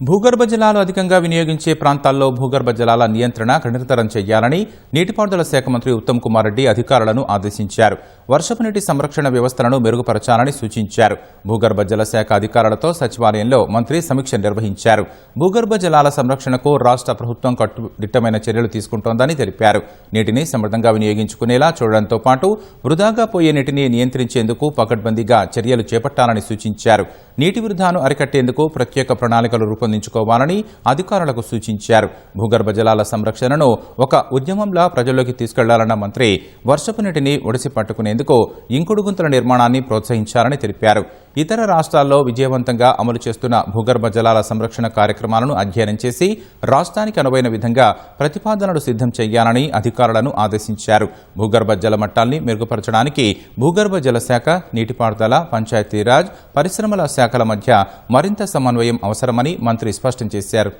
భూగర్భ జలాలు అధికంగా వినియోగించే ప్రాంతాల్లో భూగర్భ జలాల నియంత్రణ నిరంతరం చేయాలని నీటిపారుదల శాఖ మంత్రి ఉత్తమ్ కుమార్ రెడ్డి అధికారులను ఆదేశించారు. వర్షపు నీటి సంరక్షణ వ్యవస్థలను మెరుగుపరచాలని సూచించారు. భూగర్భ జల శాఖ అధికారులతో సచివాలయంలో మంత్రి సమీక్ష నిర్వహించారు. భూగర్భ జలాల సంరక్షణకు రాష్ట్ర ప్రభుత్వం కట్టుదిట్టమైన చర్యలు తీసుకుంటోందని తెలిపారు. నీటిని సమర్థంగా వినియోగించుకునేలా చూడడంతో పాటు వృధాగా పోయే నీటిని నియంత్రించేందుకు పకడ్బందీగా చర్యలు చేపట్టాలని సూచించారు. నీటి వృధాను అరికట్టేందుకు ప్రత్యేక ప్రణాళికలు రూపొందించుకోవాలని అధికారులకు సూచించారు. భూగర్భ జలాల సంరక్షణను ఒక ఉద్యమంలా ప్రజల్లోకి తీసుకెళ్లాలన్న మంత్రి వర్షపు నీటిని ఒడిసి పట్టుకునేందుకు ఇంకుడు గుంతల నిర్మాణాన్ని ప్రోత్సహించాలని తెలిపారు. ఇతర రాష్ట్రాల్లో విజయవంతంగా అమలు చేస్తున్న భూగర్భ జలాల సంరక్షణ కార్యక్రమాలను అధ్యయనం చేసి రాష్ట్రానికి అనువైన విధంగా ప్రతిపాదనలు సిద్ధం చేయాలని అధికారులను ఆదేశించారు. భూగర్భ జల మట్టాల్ని మెరుగుపరచడానికి భూగర్భ జల శాఖ, నీటిపారుదల, పంచాయతీరాజ్, పరిశ్రమల శాఖల మధ్య మరింత సమన్వయం అవసరమని మంత్రి స్పష్టం చేశారు.